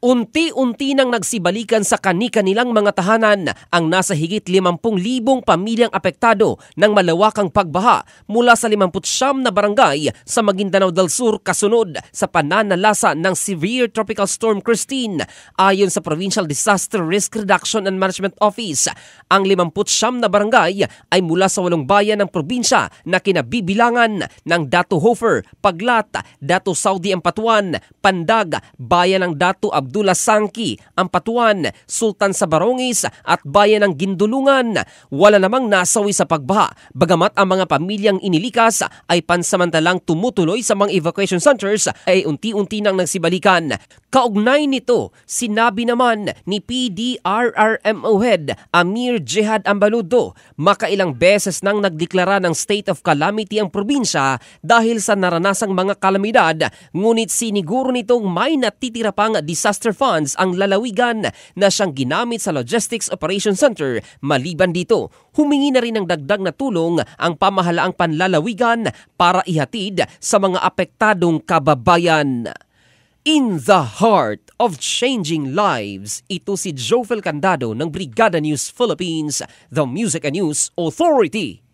Unti-unti nang nagsibalikan sa kani-kanilang mga tahanan ang nasa higit 50,000 pamilyang apektado ng malawakang pagbaha mula sa 59 na barangay sa Maguindanao del Sur kasunod sa pananalasa ng Severe Tropical Storm Christine. Ayon sa Provincial Disaster Risk Reduction and Management Office, ang 59 na barangay ay mula sa 8 bayan ng probinsya na kinabibilangan ng Datu Hofer, Paglat, Datu Saudi Ampatuan, Pandag, bayan ng Datu Abdullah Sangki, Ampatuan, Sultan Sabarongis at bayan ng Gindulungan. Wala namang nasawi sa pagbaha, bagamat ang mga pamilyang inilikas ay pansamantalang tumutuloy sa mga evacuation centers ay unti-unti nang nagsibalikan. Kaugnay nito, sinabi naman ni PDRRMO Head Amir Jihad Ambaludo, makailang beses nang nagdeklara ng state of calamity ang probinsya dahil sa naranasang mga kalamidad, ngunit siniguro nitong may natitira pang disaster funds ang lalawigan na siyang ginamit sa Logistics Operation Center. Maliban dito, humingi na rin ng dagdag na tulong ang pamahalaang panlalawigan para ihatid sa mga apektadong kababayan. In the heart of changing lives, ito si Jofel Candado ng Brigada News Philippines, the Music and News Authority.